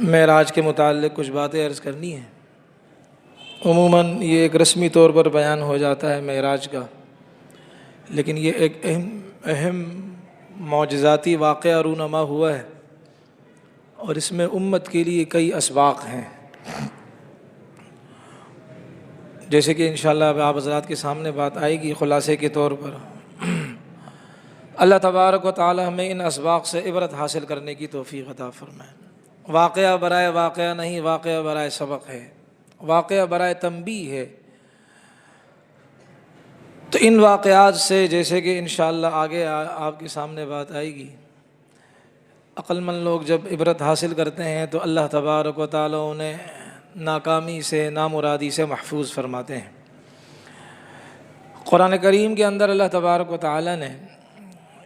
معراج کے متعلق کچھ باتیں عرض کرنی ہیں۔ عموماً یہ ایک رسمی طور پر بیان ہو جاتا ہے معراج کا، لیکن یہ ایک اہم معجزاتی واقعہ رونما ہوا ہے، اور اس میں امت کے لیے کئی اسباق ہیں، جیسے کہ انشاءاللہ اب آپ حضرات کے سامنے بات آئے گی۔ خلاصے کے طور پر اللہ تبارک و تعالی ہمیں ان اسباق سے عبرت حاصل کرنے کی توفیق عطا فرمائے۔ واقعہ برائے واقعہ نہیں، واقعہ برائے سبق ہے، واقعہ برائے تنبیہ ہے۔ تو ان واقعات سے، جیسے کہ انشاءاللہ آگے آپ کے سامنے بات آئے گی، عقل مند لوگ جب عبرت حاصل کرتے ہیں تو اللہ تبارک و تعالی انہیں ناکامی سے، نامرادی سے محفوظ فرماتے ہیں۔ قرآن کریم کے اندر اللہ تبارک و تعالی نے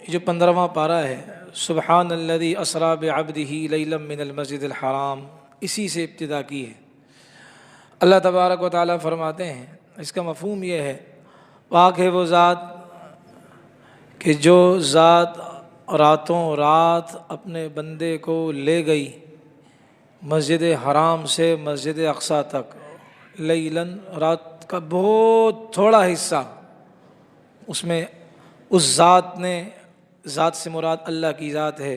جو 15واں پارہ ہے، سبحان الذی اسریٰ بعبدہ لیلا من المسجد الحرام، اسی سے ابتدا کی ہے۔ اللہ تبارک و تعالی فرماتے ہیں، اس کا مفہوم یہ ہے، پاک ہے وہ ذات کہ جو ذات راتوں رات اپنے بندے کو لے گئی مسجد حرام سے مسجد اقصیٰ تک، لیلاً، رات کا بہت تھوڑا حصہ، اس میں اس ذات نے، ذات سے مراد اللہ کی ذات ہے،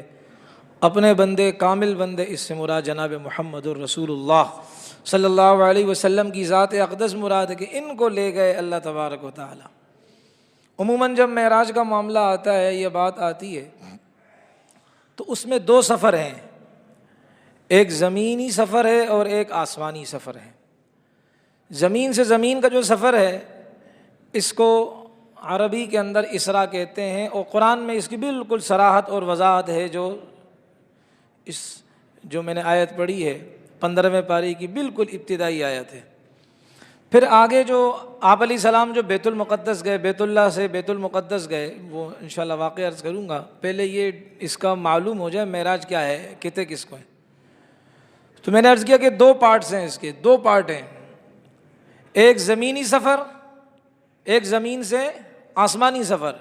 اپنے بندے، کامل بندے، اس سے مراد جناب محمد الرسول اللہ صلی اللہ علیہ وسلم کی ذات اقدس مراد ہے کہ ان کو لے گئے اللہ تبارک و تعالی۔ عموماً جب معراج کا معاملہ آتا ہے، یہ بات آتی ہے، تو اس میں دو سفر ہیں، ایک زمینی سفر ہے اور ایک آسمانی سفر ہے۔ زمین سے زمین کا جو سفر ہے، اس کو عربی کے اندر اسراء کہتے ہیں، اور قرآن میں اس کی بالکل صراحت اور وضاحت ہے، جو میں نے آیت پڑھی ہے 15ویں پارے کی بالکل ابتدائی آیت ہے۔ پھر آگے جو آپ علیہ السلام جو بیت المقدس گئے، بیت اللہ سے بیت المقدس گئے، وہ انشاءاللہ واقعہ عرض کروں گا، پہلے یہ اس کا معلوم ہو جائے معراج کیا ہے، کہتے کس کو ہے۔ تو میں نے عرض کیا کہ دو پارٹس ہیں، اس کے دو پارٹ ہیں، ایک زمینی سفر، ایک زمین سے آسمانی سفر۔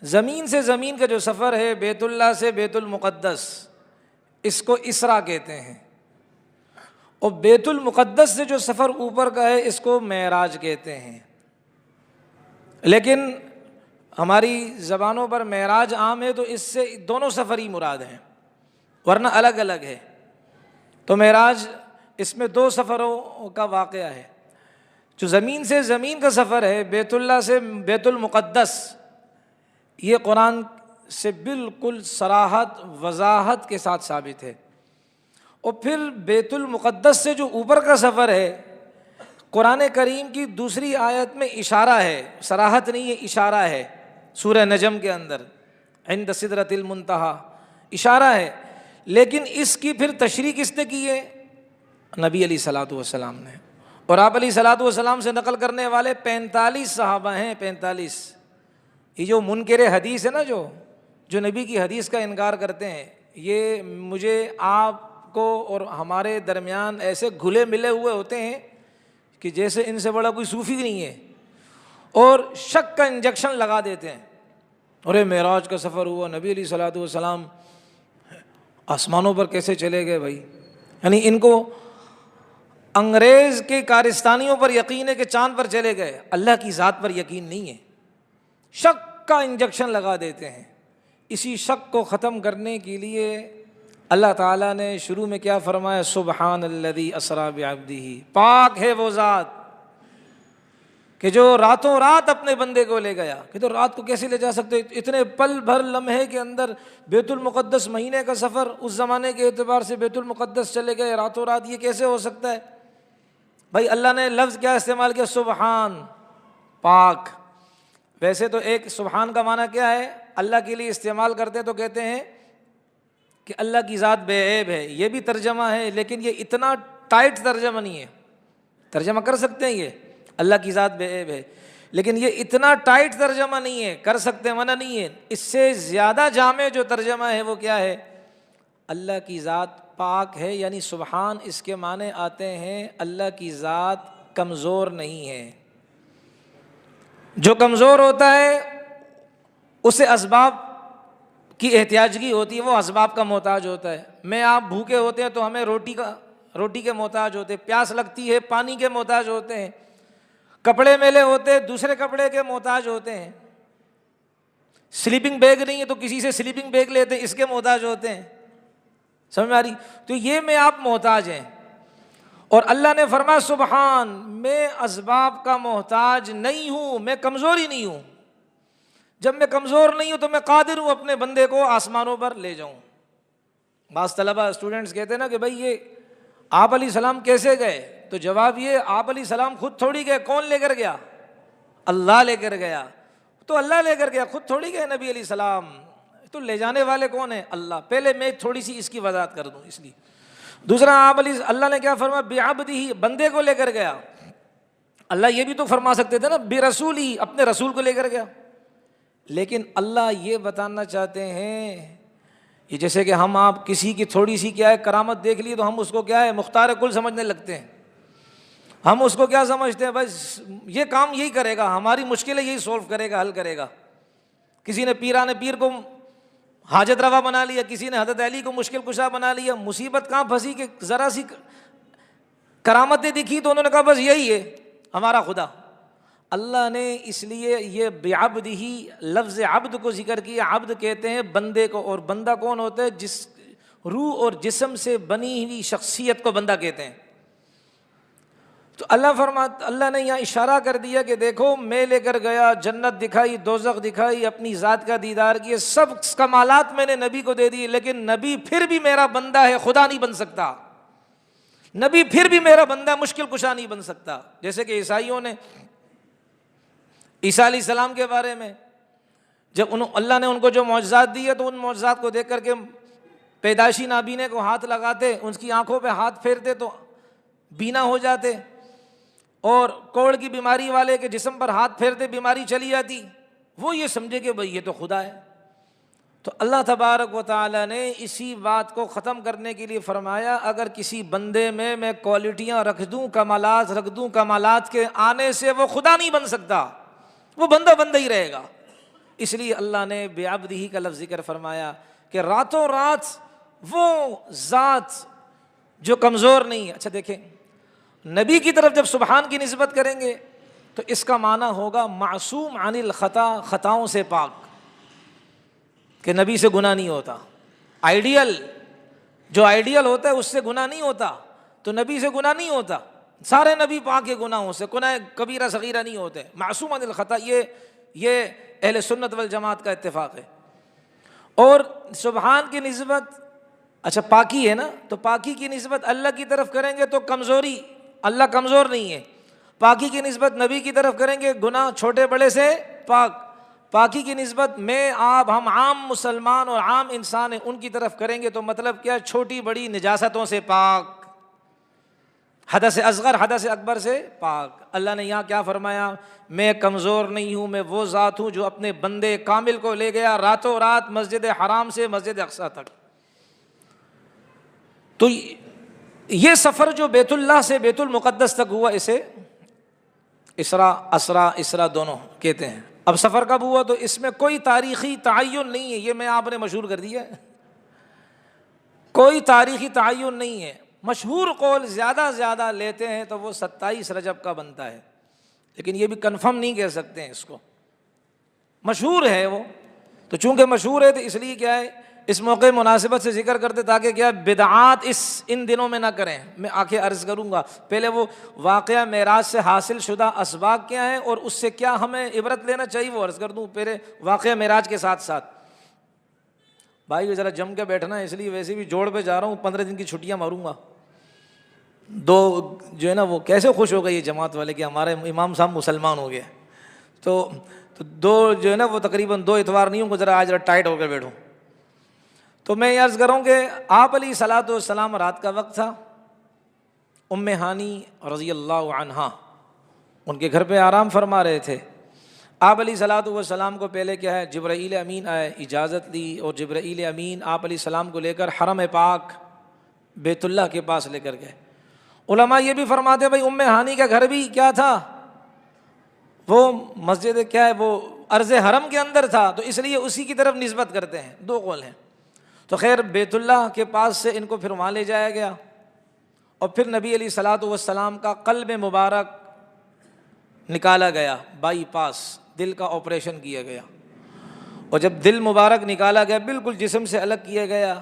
زمین سے زمین کا جو سفر ہے، بیت اللہ سے بیت المقدس، اس کو اسراء کہتے ہیں، اور بیت المقدس سے جو سفر اوپر کا ہے، اس کو معراج کہتے ہیں۔ لیکن ہماری زبانوں پر معراج عام ہے، تو اس سے دونوں سفر ہی مراد ہیں، ورنہ الگ الگ ہے۔ تو معراج اس میں دو سفروں کا واقعہ ہے۔ جو زمین سے زمین کا سفر ہے، بیت اللہ سے بیت المقدس، یہ قرآن سے بالکل صراحت، وضاحت کے ساتھ ثابت ہے۔ اور پھر بیت المقدس سے جو اوپر کا سفر ہے، قرآن کریم کی دوسری آیت میں اشارہ ہے، صراحت نہیں ہے، اشارہ ہے، سورہ نجم کے اندر عند سدرۃ المنتہی اشارہ ہے، لیکن اس کی پھر تشریح کس نے کی ہے؟ نبی علیہ الصلوۃ والسلام نے۔ اور آپ علیہ الصلوۃ والسلام سے نقل کرنے والے 45 صحابہ ہیں، 45۔ یہ جو منکر حدیث ہے نا، جو نبی کی حدیث کا انکار کرتے ہیں، یہ مجھے، آپ کو اور ہمارے درمیان ایسے گھلے ملے ہوئے ہوتے ہیں کہ جیسے ان سے بڑا کوئی صوفی نہیں ہے، اور شک کا انجیکشن لگا دیتے ہیں۔ ارے معراج کا سفر ہوا، نبی علیہ الصلوۃ والسلام آسمانوں پر کیسے چلے گئے بھائی؟ یعنی ان کو انگریز کے کارستانیوں پر یقین ہے کہ چاند پر چلے گئے، اللہ کی ذات پر یقین نہیں ہے، شک کا انجیکشن لگا دیتے ہیں۔ اسی شک کو ختم کرنے کے لیے اللہ تعالیٰ نے شروع میں کیا فرمایا؟ سبحان الذی اسریٰ بعبدہ، پاک ہے وہ ذات کہ جو راتوں رات اپنے بندے کو لے گیا۔ کہ تو رات کو کیسے لے جا سکتے؟ اتنے پل بھر لمحے کے اندر بیت المقدس، مہینے کا سفر، اس زمانے کے اعتبار سے بیت المقدس چلے گئے راتوں رات، یہ کیسے ہو سکتا ہے بھائی؟ اللہ نے لفظ کیا استعمال کیا؟ سبحان، پاک۔ ویسے تو ایک سبحان کا معنی کیا ہے؟ اللہ کے لیے استعمال کرتے تو کہتے ہیں کہ اللہ کی ذات بے عیب ہے، یہ بھی ترجمہ ہے، لیکن یہ اتنا ٹائٹ ترجمہ نہیں ہے۔ ترجمہ کر سکتے ہیں یہ اللہ کی ذات بے عیب ہے، لیکن یہ اتنا ٹائٹ ترجمہ نہیں ہے، کر سکتے ہیں، منع نہیں ہے۔ اس سے زیادہ جامع جو ترجمہ ہے وہ کیا ہے؟ اللہ کی ذات پاک ہے، یعنی سبحان، اس کے معنی آتے ہیں اللہ کی ذات کمزور نہیں ہے۔ جو کمزور ہوتا ہے اسے اسباب کی احتیاجگی ہوتی ہے وہ اسباب کا محتاج ہوتا ہے. میں آپ بھوکے ہوتے ہیں تو ہمیں روٹی کے محتاج ہوتے ہیں, پیاس لگتی ہے پانی کے محتاج ہوتے ہیں, کپڑے میلے ہوتے ہیں دوسرے کپڑے کے محتاج ہوتے ہیں, سلیپنگ بیگ نہیں ہے تو کسی سے سلیپنگ بیگ لیتے ہیں, اس کے محتاج ہوتے ہیں. سمجھ میں آ رہی؟ تو یہ میں آپ محتاج ہیں. اور اللہ نے فرمایا سبحان, میں اسباب کا محتاج نہیں ہوں, میں کمزور ہی نہیں ہوں. جب میں کمزور نہیں ہوں تو میں قادر ہوں اپنے بندے کو آسمانوں پر لے جاؤں. بعض طلبہ اسٹوڈنٹس کہتے ہیں نا کہ بھائی یہ آپ علیہ السلام کیسے گئے؟ تو جواب یہ, آپ علیہ السلام خود تھوڑی گئے, کون لے کر گیا؟ اللہ لے کر گیا. تو اللہ لے کر گیا, خود تھوڑی گئے نبی علیہ السلام, تو لے جانے والے کون ہیں؟ اللہ. پہلے میں تھوڑی سی اس کی وضاحت کر دوں اس لیے. دوسرا, آپ علیہ اللہ نے کیا فرمایا؟ بعبدہ, بندے کو لے کر گیا. اللہ یہ بھی تو فرما سکتے تھے نا برسولہ, اپنے رسول کو لے کر گیا. لیکن اللہ یہ بتانا چاہتے ہیں, یہ جیسے کہ ہم آپ کسی کی تھوڑی سی کیا ہے کرامت دیکھ لی تو ہم اس کو کیا ہے مختار کل سمجھنے لگتے ہیں. ہم اس کو کیا سمجھتے ہیں؟ بس یہ کام یہی کرے گا, ہماری مشکلیں یہی سولو کرے گا, حل کرے گا. کسی نے پیران پیر کو حاجت روا بنا لیا, کسی نے حضرت علی کو مشکل کشا بنا لیا. مصیبت کہاں پھنسی کہ ذرا سی کرامتیں دکھی تو انہوں نے کہا بس یہی ہے ہمارا خدا. اللہ نے اس لیے یہ بعبدہ لفظ عبد کو ذکر کیا. عبد کہتے ہیں بندے کو, اور بندہ کون ہوتا ہے؟ جس روح اور جسم سے بنی ہوئی شخصیت کو بندہ کہتے ہیں. تو اللہ نے یہاں اشارہ کر دیا کہ دیکھو میں لے کر گیا, جنت دکھائی, دوزخ دکھائی, اپنی ذات کا دیدار کیا, سب کمالات میں نے نبی کو دے دیے. لیکن نبی پھر بھی میرا بندہ ہے, خدا نہیں بن سکتا. نبی پھر بھی میرا بندہ, مشکل کشا نہیں بن سکتا. جیسے کہ عیسائیوں نے عیسیٰ علیہ السلام کے بارے میں جب اللہ نے ان کو جو معجزات دیے تو ان معجزات کو دیکھ کر کے پیدائشی نابینے کو ہاتھ لگاتے, ان کی آنکھوں پہ ہاتھ پھیرتے تو بینا ہو جاتے, اور کوڑ کی بیماری والے کے جسم پر ہاتھ پھیرتے بیماری چلی جاتی. وہ یہ سمجھے کہ بھئی یہ تو خدا ہے. تو اللہ تبارک و تعالیٰ نے اسی بات کو ختم کرنے کے لیے فرمایا اگر کسی بندے میں کوالٹیاں رکھ دوں, کمالات رکھ دوں, کمالات کے آنے سے وہ خدا نہیں بن سکتا, وہ بندہ بندہ ہی رہے گا. اس لیے اللہ نے بعبدہ کا لفظ ذکر فرمایا کہ راتوں رات وہ ذات جو کمزور نہیں ہے. اچھا دیکھیں, نبی کی طرف جب سبحان کی نسبت کریں گے تو اس کا معنی ہوگا معصوم عن الخطا, خطاؤں سے پاک, کہ نبی سے گناہ نہیں ہوتا. جو آئیڈیل ہوتا ہے اس سے گناہ نہیں ہوتا, تو نبی سے گناہ نہیں ہوتا. سارے نبی پاک کے گناہوں سے, گناہ کبیرہ صغیرہ نہیں ہوتے. معصوم عن الخطا یہ اہل سنت والجماعت کا اتفاق ہے. اور سبحان کی نسبت, اچھا پاکی ہے نا, تو پاکی کی نسبت اللہ کی طرف کریں گے تو کمزوری, اللہ کمزور نہیں ہے. پاکی کی نسبت نبی کی طرف کریں گے گناہ چھوٹے بڑے سے پاک. پاکی کی نسبت میں آپ ہم عام مسلمان اور عام انسان ہیں ان کی طرف کریں گے تو مطلب کیا؟ چھوٹی بڑی نجاستوں سے پاک, حدث اصغر حدث اکبر سے پاک. اللہ نے یہاں کیا فرمایا؟ میں کمزور نہیں ہوں, میں وہ ذات ہوں جو اپنے بندے کامل کو لے گیا راتوں رات مسجد حرام سے مسجد اقصیٰ تک. تو یہ سفر جو بیت اللہ سے بیت المقدس تک ہوا اسے اسرا دونوں کہتے ہیں. اب سفر کب ہوا تو اس میں کوئی تاریخی تعین نہیں ہے, یہ میں آپ نے مشہور کر دیا ہے, کوئی تاریخی تعین نہیں ہے. مشہور قول زیادہ لیتے ہیں تو وہ 27 رجب کا بنتا ہے, لیکن یہ بھی کنفرم نہیں کہہ سکتے ہیں اس کو, مشہور ہے وہ. تو چونکہ مشہور ہے تو اس لیے کیا ہے اس موقع مناسبت سے ذکر کرتے تاکہ کیا بدعات ان دنوں میں نہ کریں. میں آخر عرض کروں گا پہلے وہ واقعہ معراج سے حاصل شدہ اسباق کیا ہیں اور اس سے کیا ہمیں عبرت لینا چاہیے وہ عرض کر دوں پہلے واقعہ معراج کے ساتھ ساتھ. بھائی ذرا جم کے بیٹھنا ہے, اس لیے ویسے بھی جوڑ پہ جا رہا ہوں, 15 دن کی چھٹیاں ماروں گا. دو جو ہے نا وہ کیسے خوش ہو گئے یہ جماعت والے کہ ہمارے امام صاحب مسلمان ہو گئے, تو دو جو ہے نا وہ تقریباً 2 اتوار نہیں ہوں, ذرا آج ٹائٹ ہو کے بیٹھوں. تو میں یہ عرض کروں کہ آپ علیہ الصلوۃ والسلام رات کا وقت تھا, ام ہانی رضی اللہ عنہا ان کے گھر پہ آرام فرما رہے تھے. آپ علیہ الصلوۃ والسلام کو پہلے کیا ہے جبرائیل امین آئے, اجازت لی, اور جبرائیل امین آپ علیہ السلام کو لے کر حرم پاک بیت اللہ کے پاس لے کر گئے. علماء یہ بھی فرماتے ہیں بھائی ام ہانی کا گھر بھی کیا تھا, وہ مسجد کیا ہے وہ ارض حرم کے اندر تھا تو اس لیے اسی کی طرف نسبت کرتے ہیں، دو قول ہیں۔ تو خیر بیت اللہ کے پاس سے ان کو پھر وہاں لے جایا گیا، اور پھر نبی علیہ الصلوۃ والسلام کا قلب مبارک نکالا گیا، بائی پاس دل کا آپریشن کیا گیا، اور جب دل مبارک نکالا گیا بالکل جسم سے الگ کیا گیا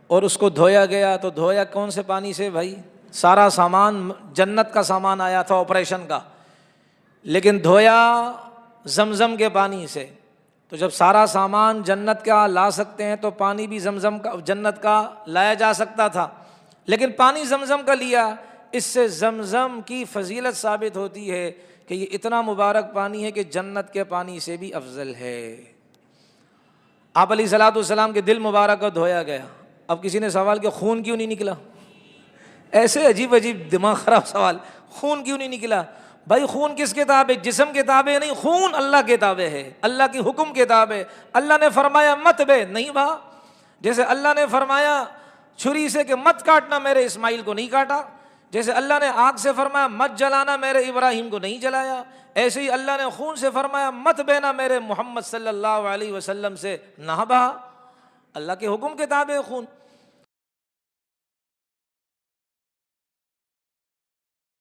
اور اس کو دھویا گیا، تو دھویا کون سے پانی سے بھائی؟ سارا سامان جنت کا سامان آیا تھا آپریشن کا، لیکن دھویا زمزم کے پانی سے۔ تو جب سارا سامان جنت کا لا سکتے ہیں تو پانی بھی زمزم کا جنت کا لایا جا سکتا تھا، لیکن پانی زمزم کا لیا۔ اس سے زمزم کی فضیلت ثابت ہوتی ہے کہ یہ اتنا مبارک پانی ہے کہ جنت کے پانی سے بھی افضل ہے۔ آپ علیہ الصلوۃ والسلام کے دل مبارک کو دھویا گیا۔ اب کسی نے سوال کیا خون کیوں نہیں نکلا؟ ایسے عجیب عجیب دماغ خراب سوال، خون کیوں نہیں نکلا؟ بھائی خون کس کے تابع؟ جسم کے تابع نہیں، خون اللہ کے تابع ہے، اللہ کی حکم کے تابع۔ اللہ نے فرمایا مت بے، نہیں بھا۔ جیسے اللہ نے فرمایا چھری سے کہ مت کاٹنا، میرے اسماعیل کو نہیں کاٹا۔ جیسے اللہ نے آگ سے فرمایا مت جلانا، میرے ابراہیم کو نہیں جلایا۔ ایسے ہی اللہ نے خون سے فرمایا مت بہنا، میرے محمد صلی اللہ علیہ وسلم سے نہ بہا۔ اللہ کے حکم کے تابع خون۔